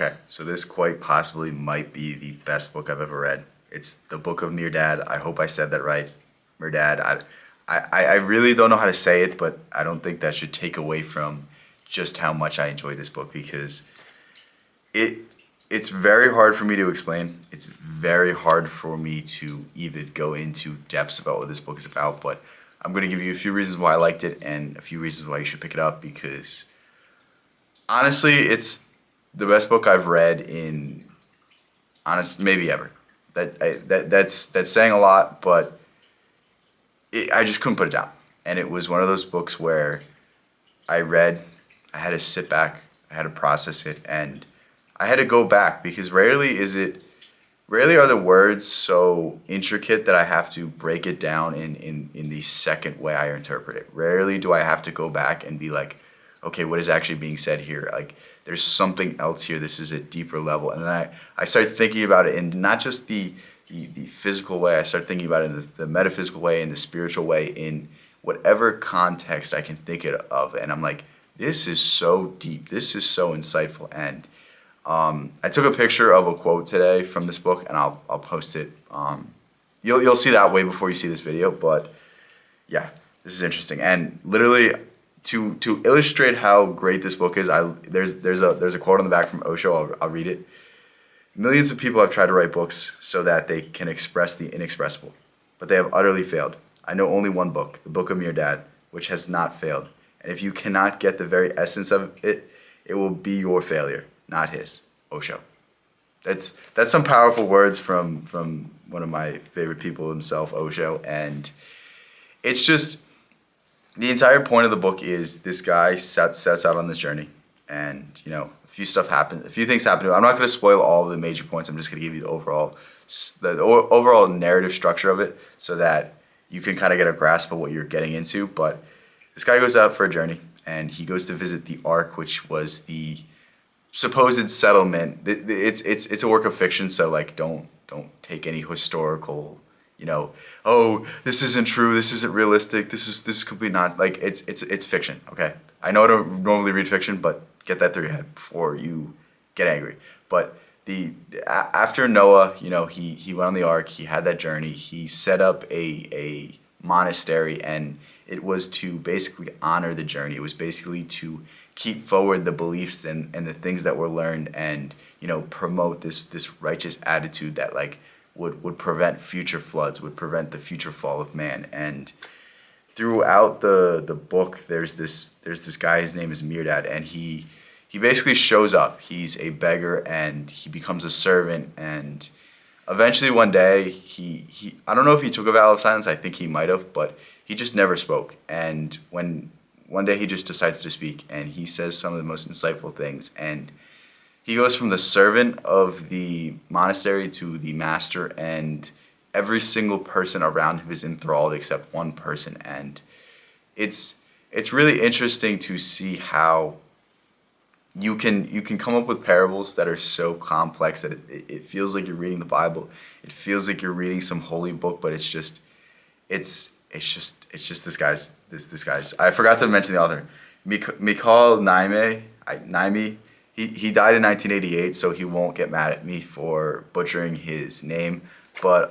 Okay, so this quite possibly might be the best book I've ever read. It's the Book of Mirdad. I hope I said that right. Mirdad. I really don't know how to say it, but I don't think that should take away from just how much I enjoyed this book because it it's very hard for me to explain. It's very hard for me to even go into depths about what this book is about, but I'm going to give you a few reasons why I liked it and a few reasons why you should pick it up because honestly, it's the best book I've read in maybe ever. That's saying a lot, but I just couldn't put it down. And it was one of those books where I read, I had to sit back, I had to process it, and I had to go back because rarely are the words so intricate that I have to break it down in the second way I interpret it. Rarely do I have to go back and be like, okay, what is actually being said here? Like, there's something else here. This is a deeper level. And then I started thinking about it in not just the physical way. I started thinking about it in the metaphysical way, in the spiritual way, in whatever context I can think it of. And I'm like, this is so deep. This is so insightful. And I took a picture of a quote today from this book, and I'll post it. You'll see that way before you see this video. But yeah, this is interesting. And literally, to illustrate how great this book is, there's a quote on the back from Osho. I'll read it. Millions of people have tried to write books so that they can express the inexpressible, but they have utterly failed. I know only one book, the Book of Mirdad, which has not failed. And if you cannot get the very essence of it, it will be your failure, not his. Osho. That's some powerful words from one of my favorite people himself, Osho. And it's just the entire point of the book is this guy sets out on this journey, and a few things happen to him. I'm not going to spoil all of the major points. I'm just going to give you the overall narrative structure of it so that you can kind of get a grasp of what you're getting into. But this guy goes out for a journey, and he goes to visit the Ark, which was the supposed settlement. It's a work of fiction, so like don't take any historical, oh, this isn't true, this isn't realistic, this is complete nonsense. Like it's fiction, okay? I know I don't normally read fiction, but get that through your head before you get angry. But after Noah, he went on the Ark, he had that journey, he set up a monastery, and it was to basically honor the journey. It was basically to keep forward the beliefs and the things that were learned, and promote this righteous attitude that like would prevent future floods, would prevent the future fall of man. And throughout the book, there's this guy, his name is Mirad, and he basically shows up. He's a beggar, and he becomes a servant, and eventually one day he I don't know if he took a vow of silence. I think he might have, but he just never spoke. And when one day he just decides to speak, and he says some of the most insightful things, and he goes from the servant of the monastery to the master, and every single person around him is enthralled except one person. And it's really interesting to see how you can come up with parables that are so complex that it feels like you're reading the Bible. It feels like you're reading some holy book, but it's just this guy's. I forgot to mention the author, Mikhail Naimi. He died in 1988, so he won't get mad at me for butchering his name. But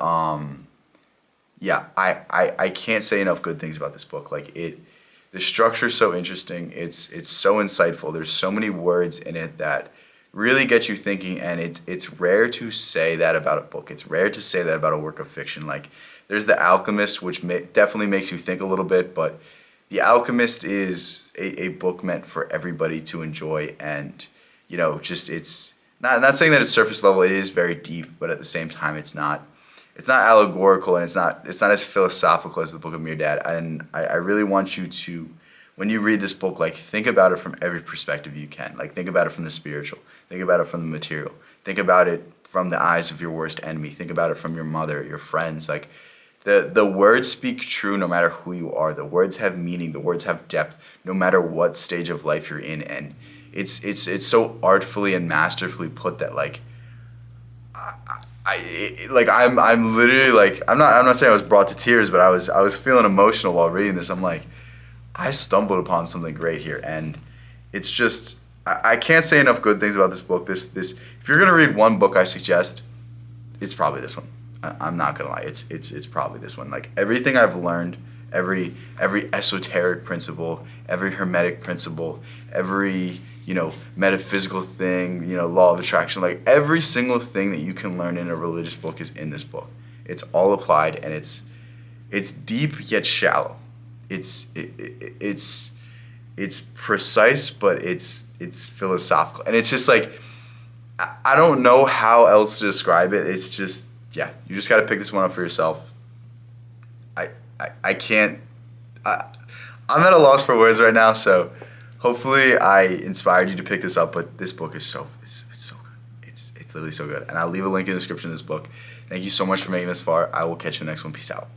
yeah, I can't say enough good things about this book. Like the structure's so interesting. It's so insightful. There's so many words in it that really get you thinking, and it's rare to say that about a book. It's rare to say that about a work of fiction. Like there's The Alchemist, which definitely makes you think a little bit, but The Alchemist is a book meant for everybody to enjoy, and it's not saying that it's surface level. It is very deep, but at the same time, it's not allegorical, and it's not as philosophical as the Book of Mirdad. And I really want you to, when you read this book, like think about it from every perspective you can. Like think about it from the spiritual, think about it from the material, think about it from the eyes of your worst enemy, think about it from your mother, your friends. Like the words speak true no matter who you are. The words have meaning. The words have depth no matter what stage of life you're in. And it's so artfully and masterfully put that like I'm literally like I'm not saying I was brought to tears, but I was feeling emotional while reading this. I'm like, I stumbled upon something great here, and it's just I can't say enough good things about this book. This if you're gonna read one book I suggest, it's probably this one. I'm not gonna lie. It's probably this one. Like everything I've learned, every esoteric principle, every hermetic principle, every metaphysical thing, law of attraction, like every single thing that you can learn in a religious book is in this book. It's all applied, and it's deep yet shallow. It's precise, but it's philosophical, and it's just like I don't know how else to describe it. It's just, yeah, you just got to pick this one up for yourself. I can't. I'm at a loss for words right now, so hopefully I inspired you to pick this up. But this book is it's so good. It's literally so good, and I'll leave a link in the description of this book. Thank you so much for making this far. I will catch you in the next one. Peace out.